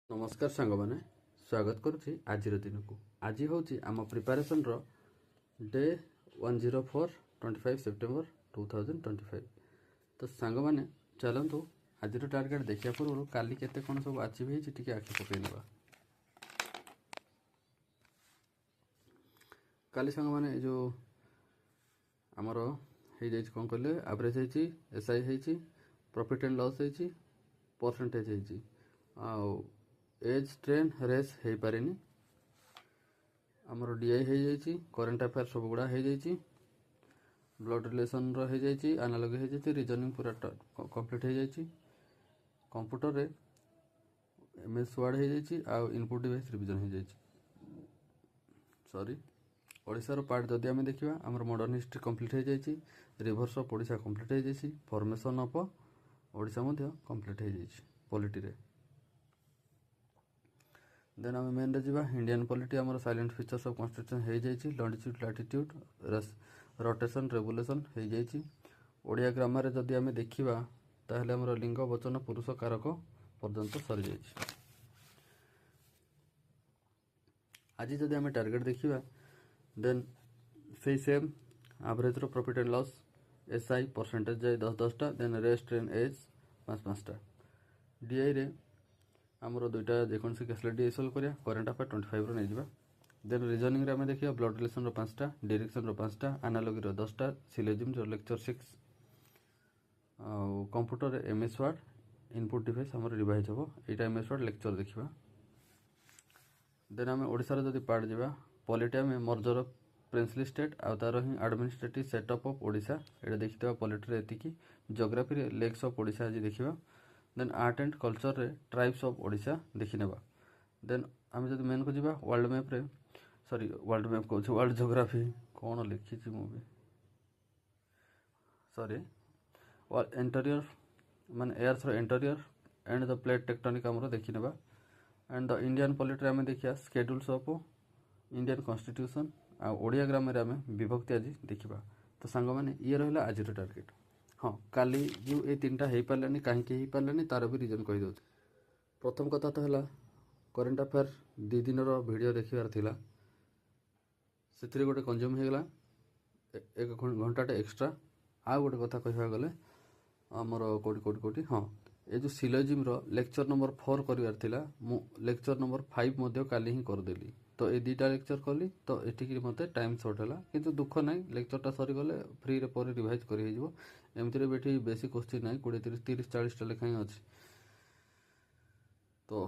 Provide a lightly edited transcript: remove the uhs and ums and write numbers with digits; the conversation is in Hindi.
नमस्कार सांग मैंने स्वागत करुच्ची आज दिन को आज हूँ आम प्रिपेरेसन डे 104 25 सेप्टेम्बर 2025। तो सांग मैंने चलतु आज टार्गेट देखा पूर्व काली केते कौन सब अचीव होती आखि पकई ना। काली सांग मैंने जो आमर हो कौन कहले एवरेज होती एसआई होती प्रॉफिट एंड लॉस होती परसेंटेज होती एज ट्रेन रेस हो पारे आमर डीआई हो जाइए करेन्ट अफेयर सब गुड़ा हो जाइए ब्लड रिलेसन हो जाइए एनालॉग हो जाइए रीजनिंग पूरा कंप्लीट हो जाइए कंप्यूटर रे एमएस वर्ड हो जाइए आ इनपुट डिवाइस रिवीजन हो जाइए। सॉरी ओडिशार पार्ट जदि आम देखा आमर मॉडर्न हिस्ट्री कंप्लीट हो जाइए रिभर्स ऑफ ओडिशा कंप्लीट हो जाइए formation of Odisha Madhya complete हो जाइए पॉलिटी रे। देन आम मेन रे जा इंडियन पॉलिटी आमर साइलेंट फीचर्स ऑफ कॉन्स्टिट्यूशन हो जाइए लॉन्जिट्यूड लैटिट्यूड रोटेशन रेवुलेशन हो जाइए। ओडिया ग्रामर रे जदि आम देखा ताहले आमर लिंग वचन पुरुष कारक पर्यंत सरी जाइए। आज जदि आम टार्गेट देखा देन से सेम एवरेज रो profit and loss SI percentage जाए 10-10टा देन रेस्ट ट्रेन एज 5-5टा डीआई रे आमर दुईटा जेकोसी कैसले डीआई सल्व करिया करेन्ट अफेयर 25 रो नहीं देन रीजनिंग रे आम देखिए ब्लड रिलेसन रो 5टा डायरेक्शन रो 5टा एनालॉजी रो 10टा सिलोजिम रो लेक्चर 6 कंप्यूटर रे एमएस वर्ड इनपुट डिवाइस आमर रिवाइज हम यहाँ एमएस वर्ड लेक्चर देखा। देन आम ओडिशार जदि पार्ट जावा पॉलिटी आम मर्जर प्रिंसली स्टेट आ तार ही एडमिनिस्ट्रेटिव सेटअप ऑफ ओडिशा ये देखिए पॉलिटी रे एतिकी जियोग्राफी रे लेक्स ऑफ ओडिशा आज देखा। देन आर्ट एंड कल्चर रे ट्राइब्स ऑफ ओडिशा देखिनेबा। देन आम जब मेन को जावा वर्ल्ड मैप रे सॉरी वर्ल्ड मैप कहूँ वर्ल्ड जियोग्राफी कौन लिखी मुझे सॉरी इंटेरियर मान एयर्स interior and the plate tectonic आमर देखिनेबा। एंड द इंडियन पॉलिटी आम देखिए स्केड्यूल्स ऑफ इंडियन कॉन्स्टिट्यूशन आ ओडिया ग्रामर आम विभक्ति आज देखा। तो सांग मैंने ये रहा आज टार्गेट। हाँ काली जो ये 3टा हो पारानी कहीं पारानी तार भी रिजन कहीदे। प्रथम कथा तो है करेन्ट अफेयर 2 दिन वीडियो देखार थिला से गोटे कंज्यूम होगा 1 घंटाटे एक्सट्रा। आ गोटे कथा कह गले आमर कोटी हाँ ये जो सिलोजिम लेक्चर नंबर 4 करार थिला मु लेक्चर नंबर 5 मध्य काली ही करदेली। तो ये 2टा लेक्चर कली तो ये मत टाइम सर्ट है किंतु दुख ना लेक्चरटा सरीगले फ्री रे रिवाइज करमती बेटी बेसी क्वेश्चन ना 20 30 40टा लेखा अच्छी। तो